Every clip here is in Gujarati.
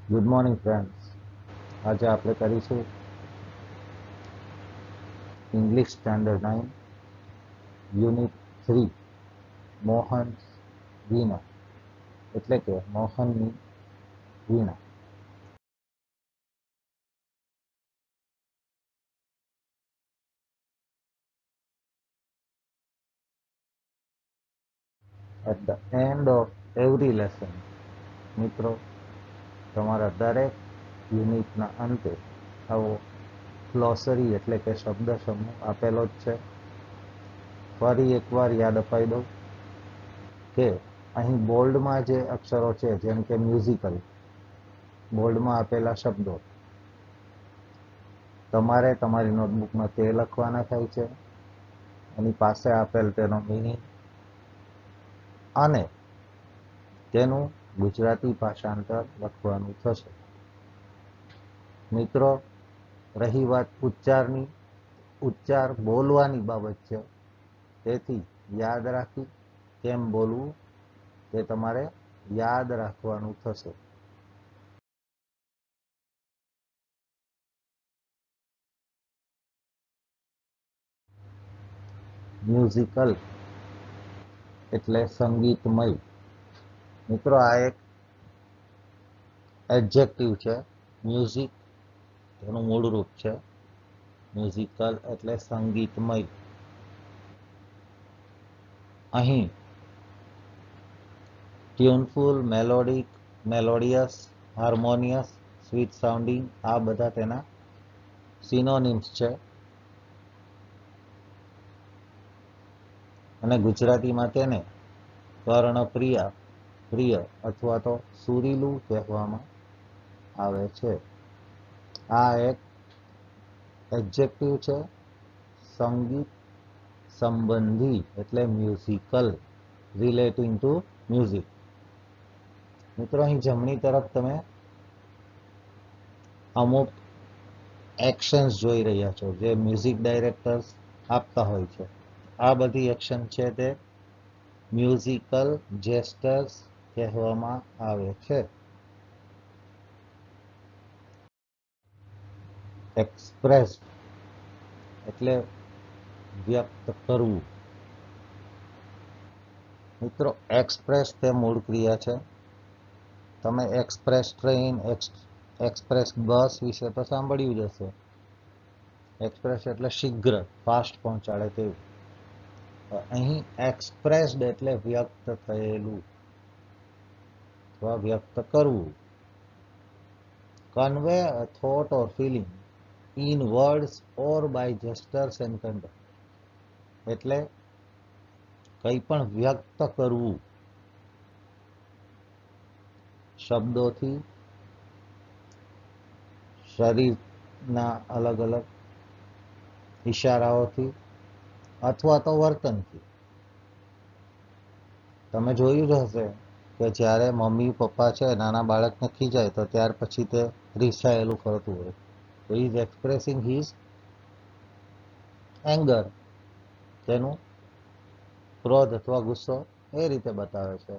Good morning friends. આજે આપણે કરીશું English standard 9 unit 3 Mohan's veena, એટલે કે મોહનની veena. At the end of every lesson, મિત્રો, તમારા દરેક યુનિટના અંતે આવો ગ્લોસરી એટલે કે શબ્દ સમૂહ આપેલો જ છે. ફરી એકવાર યાદ અપાઈ દઉં કે અહીં બોલ્ડમાં જે અક્ષરો છે, જેમ કે મ્યુઝિકલ, બોલ્ડમાં આપેલા શબ્દો તમારે તમારી નોટબુકમાં તે લખવાના થાય છે. એની પાસે આપેલ તેનો મિનિંગ અને તેનું ગુજરાતી ભાષાંતર લખવાનું થશે. મિત્રો, રહી વાત ઉચ્ચારની, ઉચ્ચાર બોલવાની બાબત છે, તેથી યાદ રાખી કેમ બોલવું તે તમારે યાદ રાખવાનું થશે. મ્યુઝિકલ એટલે સંગીતમય. મિત્રો, આ એક એડજેક્ટિવ છે. મ્યુઝિક તેનું મૂળ રૂપ છે. મ્યુઝિકલ એટલે સંગીતમય. અહીં ટ્યુનફુલ, મેલોડિક, મેલોડિયસ, હાર્મોનિયસ, સ્વીટ સાઉન્ડિંગ, આ બધા તેના સિનોનિમ્સ છે. અને ગુજરાતીમાં તેને કર્ણપ્રિય, પ્રિય અથવા તો સુરીલું કહેવામાં આવે છે. આ એક એડજેક્ટિવ છે. સંગીત સંબંધી એટલે મ્યુઝિકલ, રિલેટિંગ ટુ મ્યુઝિક. મિત્રો, અહીં જમણી તરફ તમે અમુક એક્શન્સ જોઈ રહ્યા છો જે મ્યુઝિક ડાયરેક્ટર્સ આપતા હોય છે. આ બધી એક્શન છે તે મ્યુઝિકલ જેસ્ટર્સ કહેવામાં આવે છે. એક્સપ્રેસ એટલે વ્યક્ત કરવું. મિત્રો, એક્સપ્રેસ તે મૂળ ક્રિયા છે. તમે એક્સપ્રેસ ટ્રેન, એક્સપ્રેસ બસ વિશે તો સાંભળ્યું જ હશે. એક્સપ્રેસ એટલે શીઘ્ર, ફાસ્ટ પહોંચાડે તેવું. અહીં એક્સપ્રેસ્ડ એટલે વ્યક્ત થયેલું અથવા વ્યક્ત કરવું. Convey a thought or feeling in words or by gestures and conduct, એટલે કંઈ પણ વ્યક્ત કરવું શબ્દોથી, શરીરના અલગ અલગ ઇશારાઓથી અથવા તો વર્તનથી. તમે જોયું જ હશે કે જ્યારે મમ્મી પપ્પા છે નાના બાળકને ખીજાય તો ત્યાર પછી તે રીસાયેલું કરતું હોય, તો ઇઝ એક્સપ્રેસિંગ હિઝ એંગર, તેનું ક્રોધ અથવા ગુસ્સો એ રીતે બતાવે છે.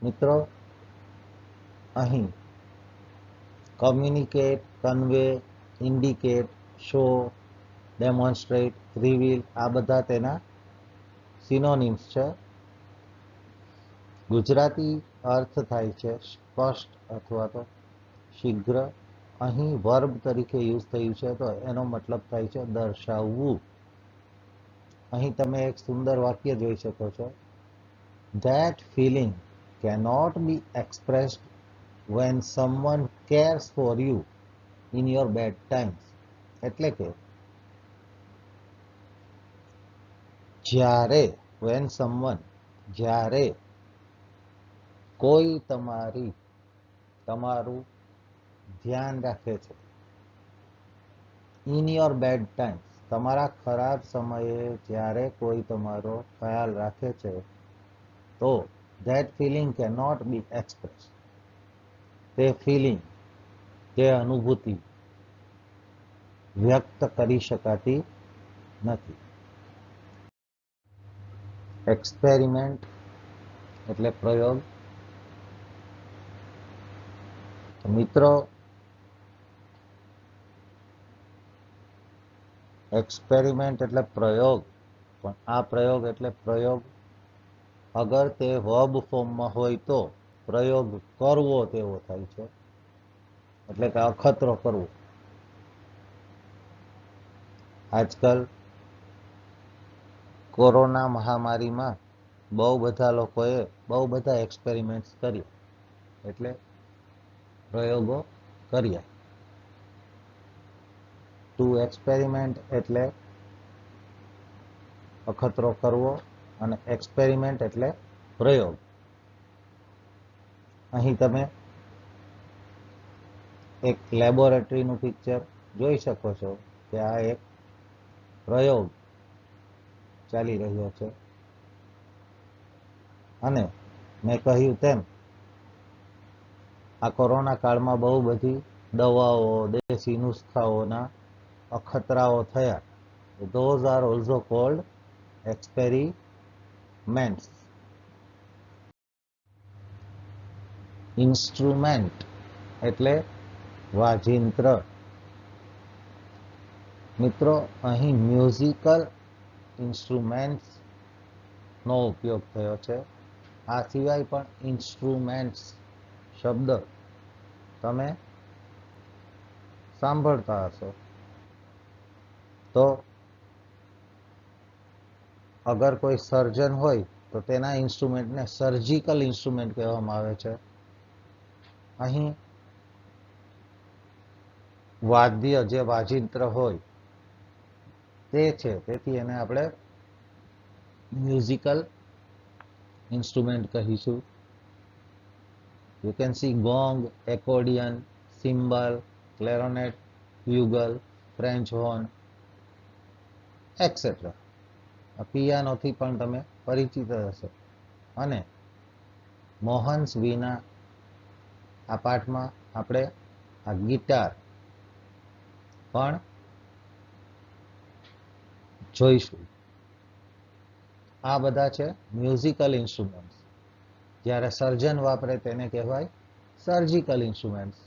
મિત્રો, અહીં communicate, convey, indicate, show, demonstrate, reveal, આ બધા તેના સિનોનિમ્સ છે. ગુજરાતી અર્થ થાય છે સ્પષ્ટ અથવા તો શીઘ્ર. અહીં વર્બ તરીકે યુઝ થયું છે તો એનો મતલબ થાય છે દર્શાવવું. અહીં તમે એક સુંદર વાક્ય જોઈ શકો છો. That feeling cannot be expressed when someone cares for you in your bad times. એટલે કે જ્યારે, when someone, જ્યારે કોઈ તમારું ધ્યાન રાખે છે, ઇન યોર બેડ ટાઈમ્સ, તમારા ખરાબ સમયે જ્યારે કોઈ તમારો ખ્યાલ રાખે છે, તો that feeling can not be express, તે ફિલિંગ, તે અનુભૂતિ વ્યક્ત કરી શકાતી નથી. એક્સપેરિમેન્ટ એટલે પ્રયોગ. મિત્રો, એક્સપેરિમેન્ટ એટલે પ્રયોગ, પણ આ પ્રયોગ એટલે પ્રયોગ અગર તે વર્બ ફોર્મમાં હોય તો પ્રયોગ કરવો તેવો થાય છે, એટલે કે અખતરો કરવો. આજકાલ કોરોના મહામારીમાં બહુ બધા લોકોએ બહુ બધા એક્સપેરિમેન્ટ્સ કર્યા, એટલે પ્રયોગો કર્યા. ટુ એક્સપેરિમેન્ટ એટલે અખતરો કરવો અને એક્સપેરિમેન્ટ એટલે પ્રયોગ. અહીં તમે એક લેબોરેટરીનું પિક્ચર જોઈ શકો છો કે આ એક પ્રયોગ ચાલી રહ્યો છે. અને મેં કહ્યું તેમ આ કોરોના કાળમાં બહુ બધી દવાઓ, દેશી નુસ્ખાઓના અખતરાઓ થયા. Those are also called experiments. Instrument એટલે વાજિંત્ર. મિત્રો, અહીં મ્યુઝિકલ ઇન્સ્ટ્રુમેન્ટ્સ નો ઉપયોગ થયો છે. આ સિવાય પણ ઇન્સ્ટ્રુમેન્ટ્સ શબ્દ તમે સાંભળતા હશો. તો અગર કોઈ સર્જન હોય તો તેના ઇન્સ્ટ્રુમેન્ટને સર્જિકલ ઇન્સ્ટ્રુમેન્ટ કહેવામાં આવે છે. અહીં વાદ્ય જે વાજિંત્ર હોય તે છે, તેથી એને આપણે મ્યુઝિકલ ઇન્સ્ટ્રુમેન્ટ કહીશું. You can see gong, accordion, cymbal, clarinet, bugle, French horn, etc. પિયાનોથી પણ તમે પરિચિત હશો. અને મોહન્સ વિના આ પાઠમાં આપણે આ ગિટાર પણ જોઈશું. આ બધા છે મ્યુઝિકલ ઇન્સ્ટ્રુમેન્ટ્સ. જ્યારે સર્જન વાપરે તેને કહેવાય સર્જિકલ ઇન્સ્ટ્રુમેન્ટ્સ.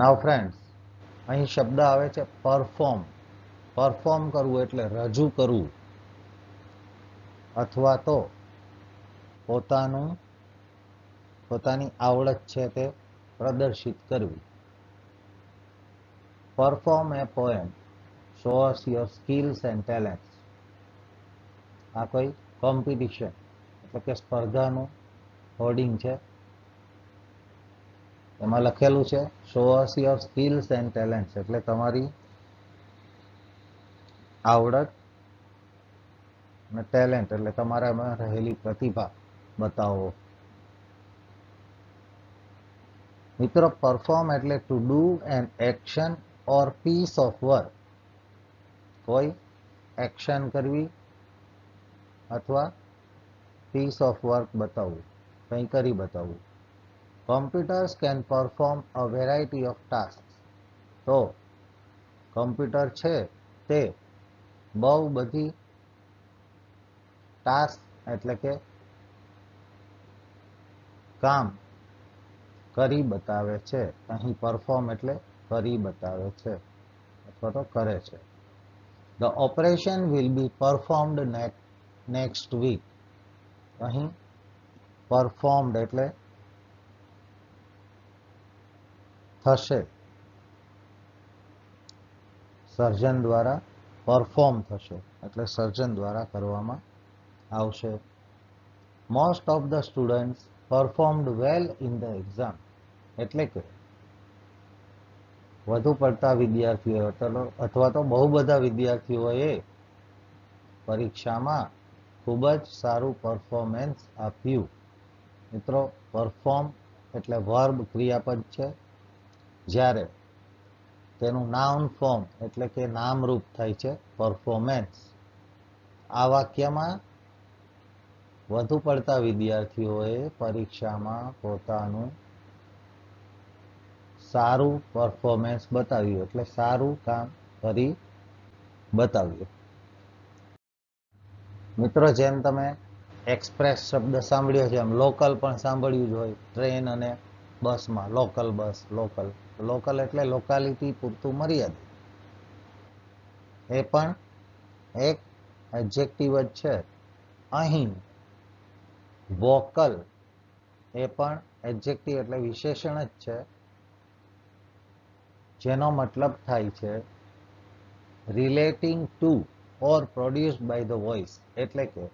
નાઉ ફ્રેન્ડ્સ, અહીં શબ્દ આવે છે પરફોર્મ. પરફોર્મ કરવું એટલે રજૂ કરવું અથવા તો પોતાની આવડત છે તે પ્રદર્શિત કરવી. Perform a poem, show us your skills and talents. આ કોઈ કોમ્પિટિશન એટલે કે સ્પર્ધાનું હોર્ડિંગ છે. એમાં લખેલું છે show us your skills and talents, એટલે તમારી આવડત અને ટેલેન્ટ એટલે તમારામાં રહેલી પ્રતિભા બતાવો. મિત્રો, પરફોર્મ એટલે to do an action or piece of work. કોઈ એક્શન કરવી અથવા પીસ ઓફ વર્ક બતાવવું, કંઈ કરી બતાવવું. Computers can perform a variety of tasks. તો કમ્પ્યુટર છે તે બહુ બધી ટાસ્ક એટલે કે કામ કરી બતાવે છે. અહીં પરફોર્મ એટલે કરી બતાવે છે અથવા તો કરે છે. The operation will be performed next week. અહીં performed એટલે થશે, સર્જન દ્વારા પરફોર્મ થશે એટલે સર્જન દ્વારા કરવામાં આવશે. Most of the students performed well in the exam. એટલે કે વધુ પડતા વિદ્યાર્થીઓ અથવા તો બહુ બધા વિદ્યાર્થીઓએ પરીક્ષામાં ખૂબ જ સારું પરફોર્મન્સ આપ્યું. મિત્રો, પરફોર્મ એટલે વર્બ ક્રિયાપદ છે, જ્યારે તેનું નાઉન ફોર્મ એટલે કે નામરૂપ થાય છે પરફોર્મન્સ. આ વાક્યમાં વધુ પડતા વિદ્યાર્થીઓએ પરીક્ષામાં પોતાનું સારું પરફોર્મન્સ બતાવ્યું એટલે સારું કામ કરી બતાવ્યું. મિત્રો, જેમ તમે એક્સપ્રેસ શબ્દ સાંભળ્યો છે, એમ લોકલ પણ સાંભળ્યું જ હોય. ટ્રેન અને બસમાં લોકલ બસ, લોકલ. લોકલ એટલે લોકાલિટી પૂરતું મર્યાદિત. એ પણ એક એડજેક્ટિવ જ છે. અહીં વોકલ એ પણ એડજેક્ટિવ એટલે વિશેષણ જ છે, જેનો મતલબ થાય છે relating to or produced by the voice, એટલે કે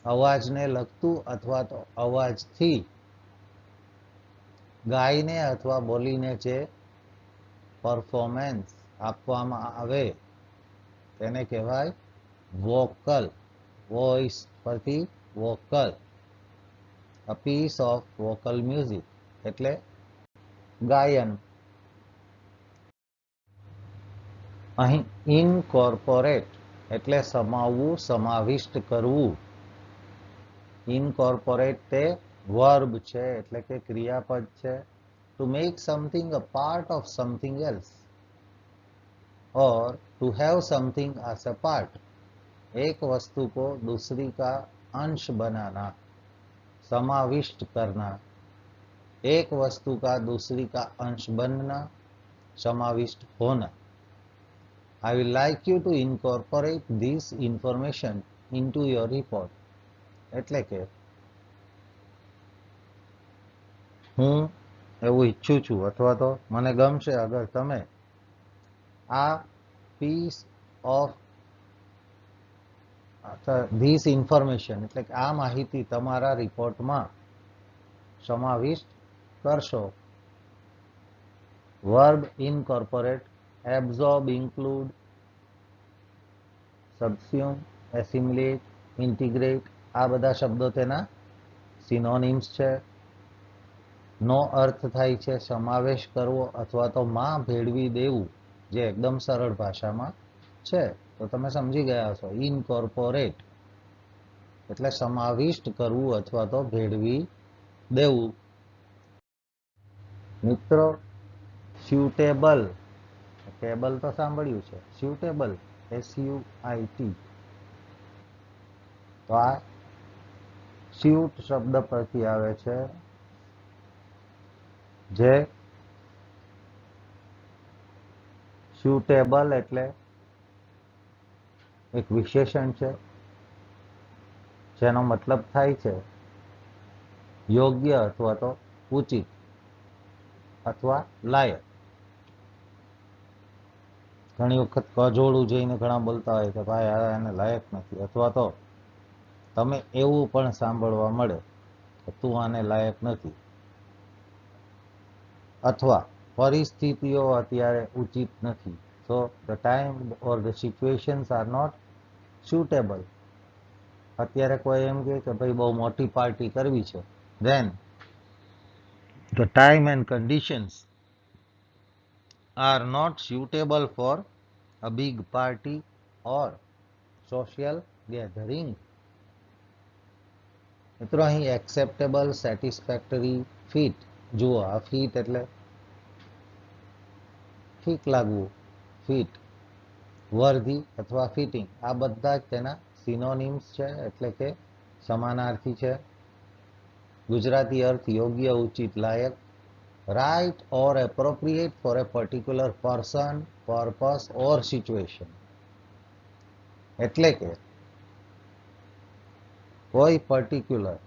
અવાજને લગતું અથવા તો અવાજથી ગાઈને અથવા બોલીને જે પરફોર્મન્સ આપવામાં આવે તેને કહેવાય વોકલ. વોઇસ પરથી vocal. A piece of vocal music એટલે ગાયન. અહીં ઇનકોર્પોરેટ એટલે સમાવવું, સમાવિષ્ટ કરવું. ઇનકોર્પોરેટ તે વર્બ છે એટલે કે ક્રિયાપદ છે. To make something a part of something else और to have something as a part, एक वस्तु को दूसरी का अंश बनाना, समाविष्ट करना. एक वस्तु का दूसरी का अंश बनना, समाविष्ट होना. I will like you to incorporate this information into your report. એટલે કે હું એવું ઈચ્છું છું અથવા તો મને ગમશે અગર તમે આ પીસ ઓફ ધીસ ઇન્ફોર્મેશન એટલે કે આ માહિતી તમારા રિપોર્ટમાં સમાવિષ્ટ કરશો. વર્બ ઇનકોર્પોરેટ, એબ્ઝોર્બ, ઇન્ક્લુડ, સબસ્યુમ, એસિમ્યુલેટ, ઇન્ટિગ્રેટ આ બધા શબ્દો તેના સિનોનિમ્સ છે. નો અર્થ થાય છે સમાવેશ કરવો અથવા તો માં ભેળવી દેવું, જે એકદમ સરળ ભાષામાં છે. તો તમે સમજી ગયા હશો. ઇનકોર્પોરેટ એટલે સમાવિષ્ટ કરવું અથવા તો ભેળવી દેવું. મિત્રો, સ્યુટેબલ, ટેબલ તો સાંભળ્યું છે. Suitable SUIT. તો આ સ્યુટ શબ્દ પરથી આવે છે, જે સ્યુટેબલ એટલે એક વિશેષણ છે, જેનો મતલબ થાય છે યોગ્ય અથવા તો ઉચિત અથવા લાયક. ઘણી વખત કજોડું જઈને ઘણા બોલતા હોય કે ભાઈ આ એને લાયક નથી, અથવા તો તમે એવું પણ સાંભળવા મળે કે તું આને લાયક નથી, અથવા પરિસ્થિતિઓ અત્યારે ઉચિત નથી. So the time or the situations are not suitable. અત્યારે કોઈ એમ કહે કે ભાઈ બહુ મોટી પાર્ટી કરવી છે, then the time and conditions are not suitable for a big party or social gathering. મિત્રો, અહીં એક્સેપ્ટેબલ, સેટિસ્ફેક્ટરી, ફિટ. જુઓ, આ ફિટ એટલે ઠીક લાગવું, ફિટ, વર્ધી અથવા ફિટિંગ આ બધા જ તેના સિનોનિમ્સ છે એટલે કે સમાનાર્થી છે. ગુજરાતી અર્થ યોગ્ય, ઉચિત, લાયક. Right or appropriate for a particular person, purpose or situation. એટલે કે કોઈ પર્ટિક્યુલર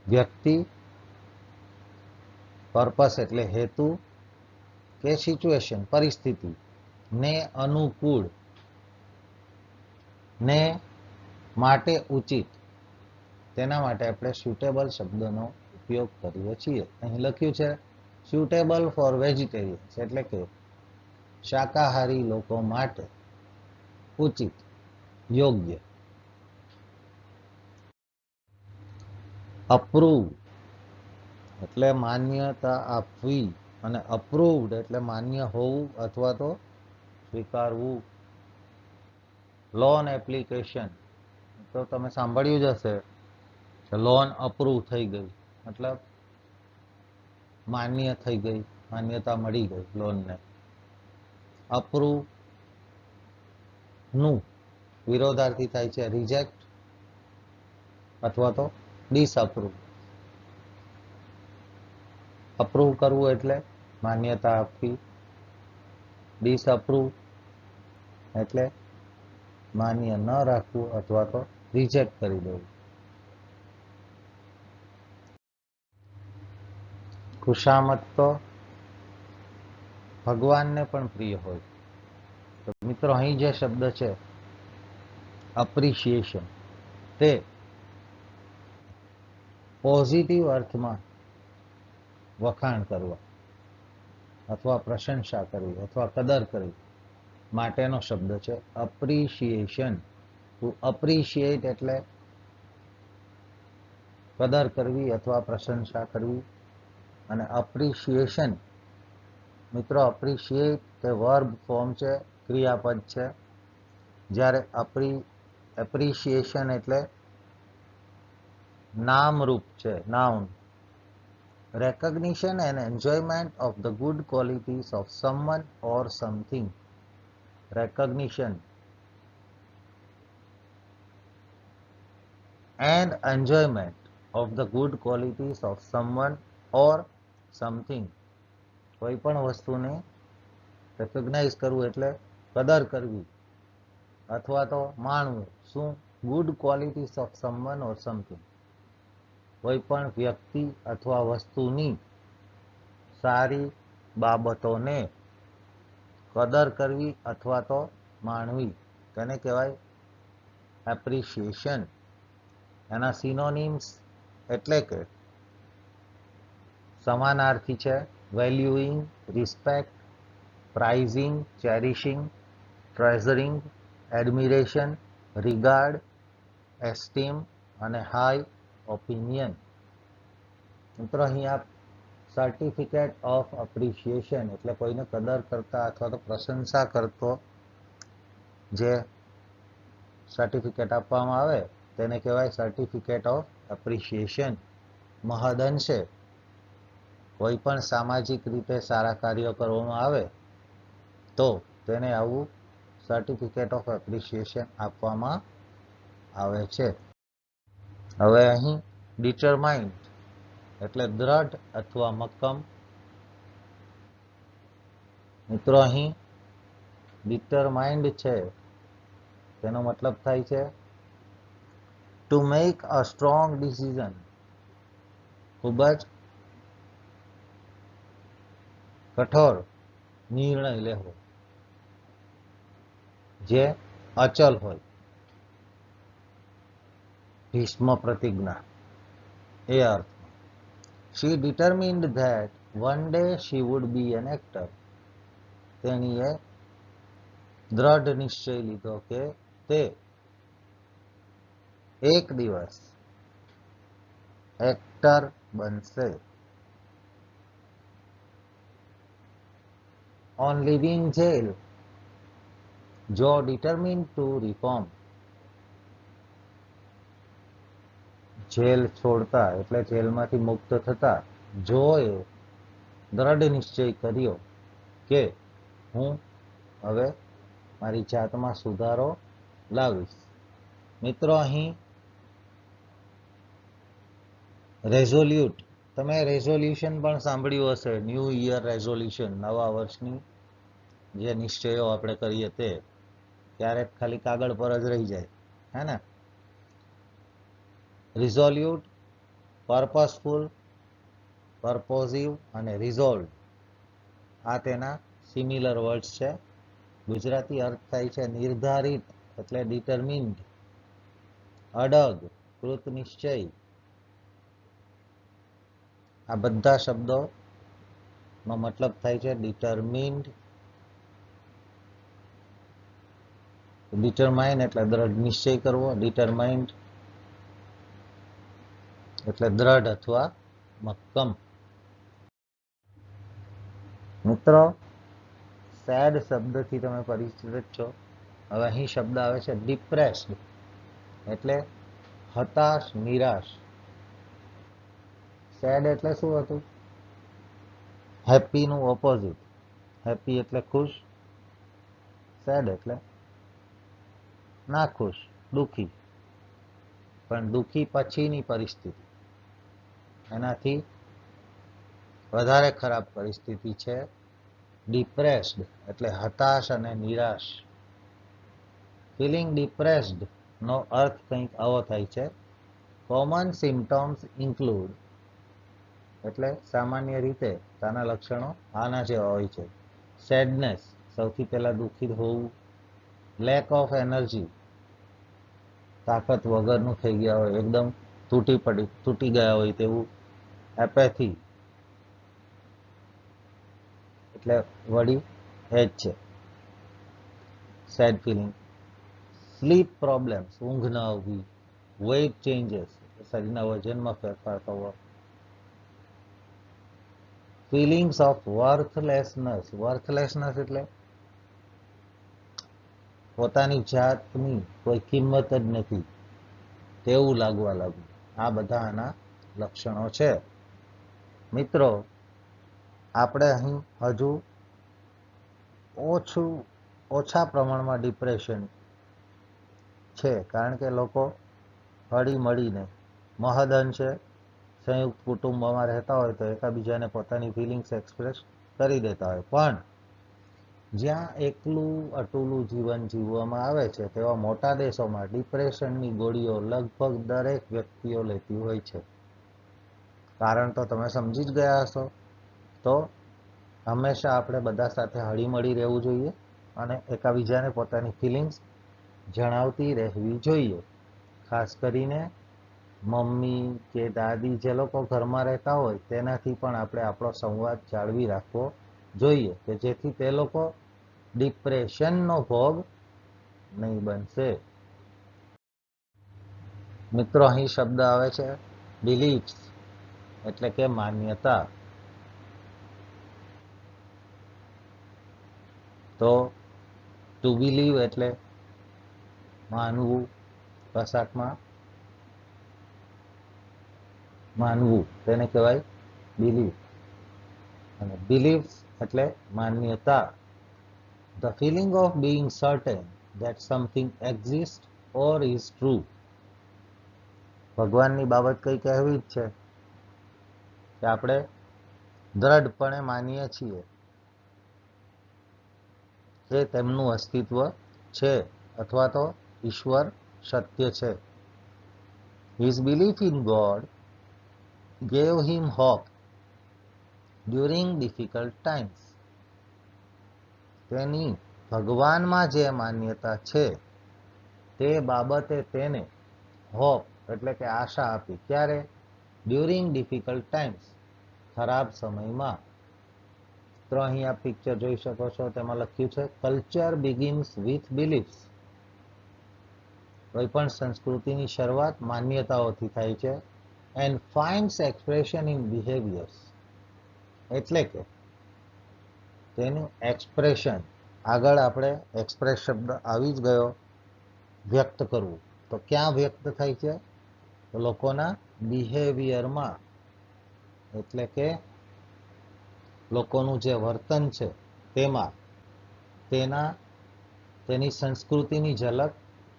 વ્યક્તિ, પર્પસ એટલે હેતુ, કે સિચ્યુએશન પરિસ્થિતિ ને અનુકૂળ ને માટે ઉચિત, તેના માટે આપણે સ્યુટેબલ શબ્દનો ઉપયોગ કરીએ છીએ. અહીં લખ્યું છે સ્યુટેબલ ફોર વેજીટેરિયન્સ એટલે કે શાકાહારી લોકો માટે ઉચિત, યોગ્ય. અપ્રૂવ એટલે માન્યતા આપવી, અને અપ્રૂવ્ડ એટલે માન્ય હોવું અથવા તો સ્વીકારવું. લોન એપ્લિકેશન તો તમે સાંભળ્યું જ હશે કે લોન અપ્રૂવ થઈ ગઈ, મતલબ માન્ય થઈ ગઈ, માન્યતા મળી ગઈ લોનને. અપ્રૂવ નું વિરોધાર્થી થાય છે રિજેક્ટ અથવા તો ડિસઅપ્રૂવ. અપ્રૂવ કરવું એટલે માન્યતા આપવી, ડિસઅપ્રૂવ એટલે માન્ય ન રાખવું અથવા તો રિજેક્ટ કરી દેવું. ખુશામત તો ભગવાનને પણ પ્રિય હોય. તો મિત્રો અહીં જે શબ્દ છે અપ્રિશિએશન, તે પોઝિટિવ અર્થમાં વખાણ કરવા અથવા પ્રશંસા કરવી અથવા કદર કરવી માટેનો શબ્દ છે અપ્રિશિએશન. ટુ અપ્રિશિએટ એટલે કદર કરવી અથવા પ્રશંસા કરવી. અને અપ્રિશિએશન મિત્રો, અપ્રિશિએટ તે વર્બ ફોર્મ છે, ક્રિયાપદ છે, જ્યારે એપ્રિશિએશન એટલે નામરૂપ છે, noun. Recognition and enjoyment of the good qualities of someone or something. Recognition and enjoyment of the good qualities of someone or something. કોઈ પણ વસ્તુને રેકોગ્નાઇઝ કરવું એટલે કદર કરવી અથવા તો માણવું. શું? Good qualities of someone or something. કોઈ પણ વ્યક્તિ અથવા વસ્તુની સારી બાબતોને કદર કરવી અથવા તો માણવી, તેને કહેવાય એપ્રિશિએશન. એના સિનોનિમ્સ એટલે કે સમાનાર્થી છે વેલ્યુઇંગ, રિસ્પેક્ટ, પ્રાઇઝિંગ, ચેરિશિંગ, ટ્રેઝરિંગ, એડમિરેશન, રિગાર્ડ, એસ્ટીમ અને હાઈ ઓપિનિયન. મિત્રો અહીં આપ સર્ટિફિકેટ ઓફ એપ્રિશિએશન એટલે કોઈને કદર કરતા અથવા તો પ્રશંસા કરતો જે સર્ટિફિકેટ આપવામાં આવે તેને કહેવાય સર્ટિફિકેટ ઓફ એપ્રિશિએશન. મહદઅંશે કોઈ પણ સામાજિક રીતે સારા કાર્યો કરવામાં આવે તો તેને આવું સર્ટિફિકેટ ઓફ એપ્રિશિએશન આપવામાં આવે છે. હવે અહીં ડિટરમાઇન્ડ એટલે દ્રઢ અથવા મક્કમ. મિત્રો અહીં ડિટરમાઇન્ડ છે તેનો મતલબ થાય છે to make a strong decision. ખૂબ જ કઠોર નિર્ણય લેવો જે અચલ હોય. ભીષ્મ પ્રતિજ્ઞા એ અર્થ. She determined that one day she would be an actor. તેણીએ દ્રઢ નિશ્ચય લીધો કે તે એક દિવસ એક્ટર બનશે. On leaving jail, Joe determined to reform. જેલ છોડતા એટલે જેલમાંથી મુક્ત થતા જોએ દ્રઢ નિશ્ચય કર્યો કે હું હવે મારી જાતમાં સુધારો લાવીશ. મિત્રો અહીં રેઝોલ્યુટ, તમે રેઝોલ્યુશન પણ સાંભળ્યું હશે. ન્યૂ યર રેઝોલ્યુશન, નવા વર્ષની જે નિશ્ચયો આપણે કરીએ તે ક્યારેક ખાલી કાગળ પર જ રહી જાય, હે ને? રિઝોલ્યુટ, પર્પસફુલ, પર્પોઝિવ અને રિઝોલ્વ આ તેના સિમિલર વર્ડ્સ છે. ગુજરાતી અર્થ થાય છે નિર્ધારિત એટલે ડિટરમિન્ડ, અડગ, કૃત નિશ્ચય. આ બધા શબ્દોનો મતલબ થાય છે ડિટરમિન્ડ. ડિટરમાઇન એટલે દ્રઢ નિશ્ચય કરવો, ડિટરમાઇન્ડ એટલે દ્રઢ અથવા મક્કમ. મિત્રો સેડ શબ્દથી તમે પરિચિત છો. હવે અહીં શબ્દ આવે છે ડિપ્રેસ્ડ એટલે હતાશ, નિરાશ. સેડ એટલે શું હતું? હેપીનું ઓપોઝિટ. હેપી એટલે ખુશ, સેડ એટલે નાખુશ, દુઃખી, પણ દુઃખી પછીની પરિસ્થિતિ, એનાથી વધારે ખરાબ પરિસ્થિતિ છે ડિપ્રેસ્ડ, એટલે હતાશ અને નિરાશ. ફીલિંગ ડિપ્રેસ્ડ નો અર્થ કંઈક આવો થાય છે. કોમન સિમ્ટમ્સ ઇન્ક્લુડ, એટલે સામાન્ય રીતે તેના લક્ષણો આના જેવા હોય છે. સેડનેસ, સૌથી પહેલા દુઃખી હોવું. લેક ઓફ એનર્જી, તાકાત વગરનું થઈ ગયા હોય, એકદમ તૂટી ગયા હોય તેવું. એપેથી, એટલે વળી એ જ છે સેડ ફિલિંગ. સ્લીપ પ્રોબ્લેમ્સ, ઊંઘ ન આવવી. વેઇટ ચેન્જીસ, શરીરના વજનમાં ફેરફાર થવો. ફિલિંગ્સ ઓફ વર્થલેસનેસ, વર્થલેસનેસ એટલે પોતાની જાતની કોઈ કિંમત જ નથી તેવું લાગવા લાગ્યું. આ બધા આના લક્ષણો છે. મિત્રો, આપણે અહીં હજુ ઓછા પ્રમાણમાં ડિપ્રેશન છે, કારણ કે લોકો હળી મળીને મહદઅંશે સંયુક્ત કુટુંબમાં રહેતા હોય તો એકાબીજાને પોતાની ફિલિંગ્સ એક્સપ્રેસ કરી દેતા હોય. પણ જ્યાં એકલું અટુલું જીવન જીવવામાં આવે છે તેવા મોટા દેશોમાં ડિપ્રેશનની ગોળીઓ લગભગ દરેક વ્યક્તિઓ લેતી હોય છે. કારણ તો તમે સમજી જ ગયા હશો. તો હંમેશા આપણે બધા સાથે હળીમળી રહેવું જોઈએ અને એકાબીજાને પોતાની ફિલિંગ્સ જણાવતી રહેવી જોઈએ. ખાસ કરીને મમ્મી કે દાદી જે લોકો ઘરમાં રહેતા હોય તેનાથી પણ આપણે આપણો સંવાદ જાળવી રાખવો જોઈએ, કે જેથી તે લોકો ડિપ્રેશનનો ભોગ નહીં બનશે. મિત્રો, અહીં શબ્દ આવે છે બિલીફ્સ, એટલે કે માન્યતા. તો ટુ બિલીવ એટલે માનવું, કશાકમાં માનવું, તેને કહેવાય બિલીફ. અને બિલીફ્સ એટલે માન્યતા. The feeling of being certain that something exists or is true. ભગવાનની બાબત કઈ કહેવી જ છે કે આપણે દ્રઢપણે માનીએ છીએ કે તેમનું અસ્તિત્વ છે અથવા તો ઈશ્વર સત્ય છે. His belief in God gave him hope during difficult times. તેની ભગવાનમાં જે માન્યતા છે તે બાબતે તેને હોપ એટલે કે આશા આપી. ક્યારે? ડ્યુરિંગ ડિફિકલ્ટ ટાઈમ્સ, ખરાબ સમયમાં. તો અહીં આપ પિક્ચર જોઈ શકો છો, તેમાં લખ્યું છે કલ્ચર બિગિન્સ વિથ બિલીફ્સ. કોઈ પણ સંસ્કૃતિની શરૂઆત માન્યતાઓથી થાય છે. એન્ડ ફાઇન્ડ્સ એક્સપ્રેશન ઇન બિહેવિયર્સ, એટલે કે તેનું એક્સપ્રેશન, આગળ આપણે એક્સપ્રેસ શબ્દ આવી જ ગયો, વ્યક્ત કરવું. તો ક્યાં વ્યક્ત થાય છે? તો લોકોના બિહેવિયરમાં, એટલે કે લોકોનું જે વર્તન છે તેમાં તેની સંસ્કૃતિની ઝલક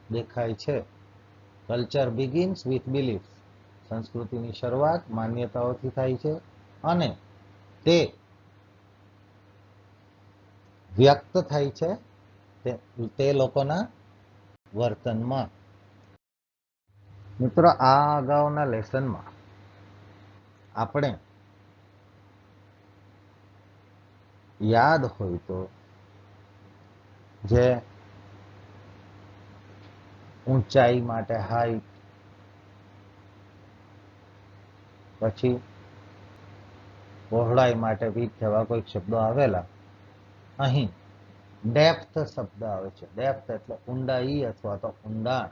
દેખાય છે. કલ્ચર બિગિન્સ વિથ બિલીફ્સ, સંસ્કૃતિની શરૂઆત માન્યતાઓથી થાય છે અને તે વ્યક્ત થાય છે તે લોકોના વર્તનમાં. મિત્રો, આ અગાઉના લેસનમાં આપણે યાદ હોય તો જે ઊંચાઈ માટે હાઈટ, પછી પહોળાઈ માટે વિડ્થ એવા કોઈક શબ્દો આવેલા. અહીં ડેપ્થ શબ્દ આવે છે. ડેપ્થ એટલે ઊંડાઈ અથવા તો ઊંડાણ.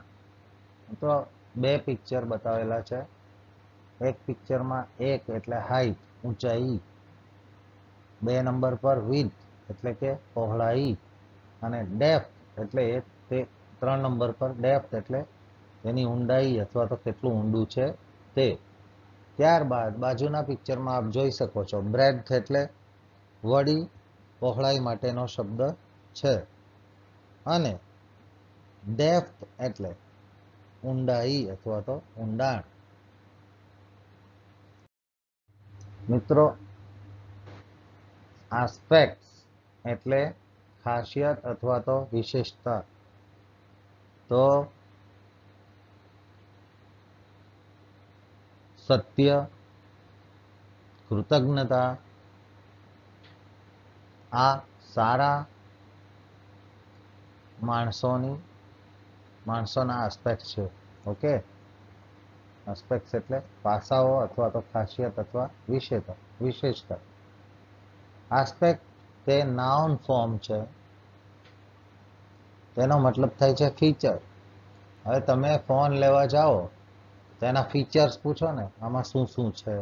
તો બે પિક્ચર બતાવેલા છે. એક પિક્ચરમાં એક એટલે હાઈટ, ઊંચાઈ. 2 નંબર પર વિડ્થ એટલે કે પહોળાઈ, અને ડેપ્થ એટલે તે 3 નંબર પર ડેપ્થ એટલે તેની ઊંડાઈ અથવા તો કેટલું ઊંડું છે તે. ત્યારબાદ બાજુના પિક્ચરમાં આપ જોઈ શકો છો બ્રેડથ એટલે વળી પહોળાઈ માટેનો શબ્દ છે. અને ડેપ્થ એટલે ઊંડાઈ અથવા તો ઊંડાણ. મિત્રો, આસ્પેક્ટ્સ એટલે ખાસિયત અથવા તો વિશેષતા. તો સત્ય, કૃતજ્ઞતા, આ સારા માણસોના આસ્પેક્ટ છે. ઓકે, આસ્પેક્ટ એટલે પાસાઓ અથવા તો ખાસિયત અથવા વિશેષતા. આસ્પેક્ટ તે નાઉન ફોર્મ છે. તેનો મતલબ થાય છે ફીચર. હવે તમે ફોન લેવા જાઓ, તેના ફીચર્સ પૂછો ને, આમાં શું શું છે,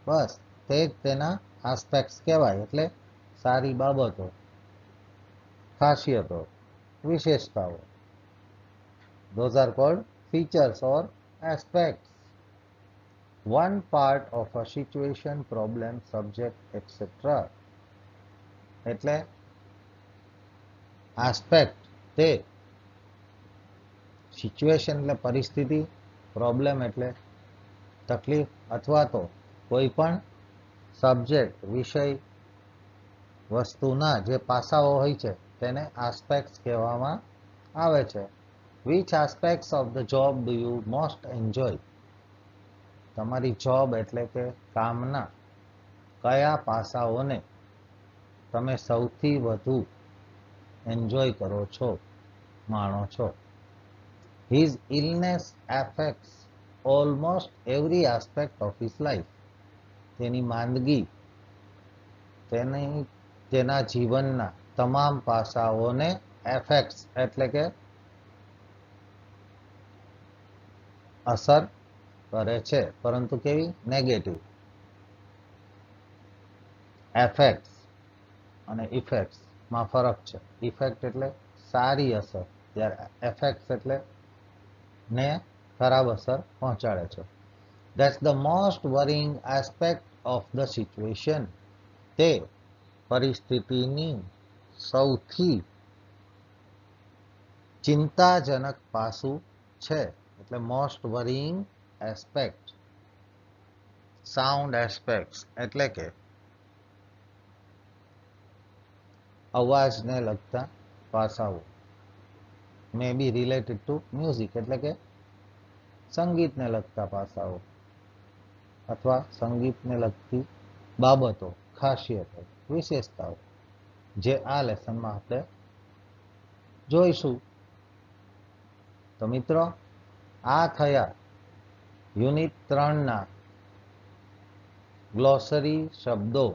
બસ તે જ તેના આસ્પેક્ટ્સ કહેવાય. એટલે સારી બાબતો, ખાસિયતો, વિશેષતાઓ. Those are called features or aspects. One part of a situation, problem, subject, etc. એટલે આસ્પેક્ટ તે સિચ્યુએશન એટલે પરિસ્થિતિ, પ્રોબ્લેમ એટલે તકલીફ, અથવા તો કોઈ પણ સબ્જેક્ટ વિષય વસ્તુના જે પાસાઓ હોય છે તેને આસ્પેક્ટ્સ કહેવામાં આવે છે. Which aspects of the job do you most enjoy? તમારી જોબ એટલે કે કામના કયા પાસાઓને તમે સૌથી વધુ એન્જોય કરો છો, માણો છો? His illness affects almost every aspect of his life. તેની માંદગી તેના જીવનના તમામ પાસાઓને એફેક્ટ્સ એટલે કે અસર કરે છે, પરંતુ કેવી? નેગેટિવ. એફેક્ટ્સ અને ઇફેક્ટ્સ માં ફરક છે. ઇફેક્ટ એટલે સારી અસર, જ્યારે એફેક્ટ્સ એટલે ને ખરાબ અસર પહોંચાડે છે. That's the most worrying aspect of the situation. તે પરિસ્થિતિની સૌથી ચિંતાજનક પાસું છે. એટલે મોસ્ટ વરીઇંગ એસ્પેક્ટ. સાઉન્ડ એસ્પેક્ટ્સ એટલે કે અવાજને લગતા પાસાઓ. મે બી રિલેટેડ ટુ મ્યુઝિક એટલે કે સંગીતને લગતા પાસાઓ અથવા સંગીતને લગતી બાબતો, ખાસિયતો, વિશેષતાઓ, જે આ લેસનમાં આપણે જોઈશું. તો મિત્રો, આ થયા યુનિટ 3ના ગ્લોસરી શબ્દો.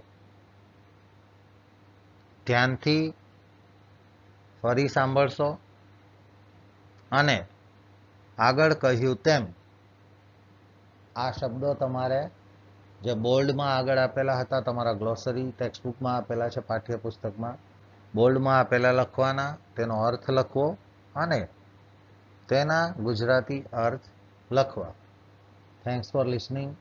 ધ્યાનથી ફરી સાંભળશો અને આગળ કહ્યું તેમ આ શબ્દો તમારે જે બોલ્ડમાં આગળ આપેલા હતા, તમારા ગ્લોસરી ટેક્સ્ટબુકમાં આપેલા છે, પાઠ્યપુસ્તકમાં બોલ્ડમાં આપેલા લખવાના, તેનો અર્થ લખવો અને તેના ગુજરાતી અર્થ લખવા. Thanks for listening.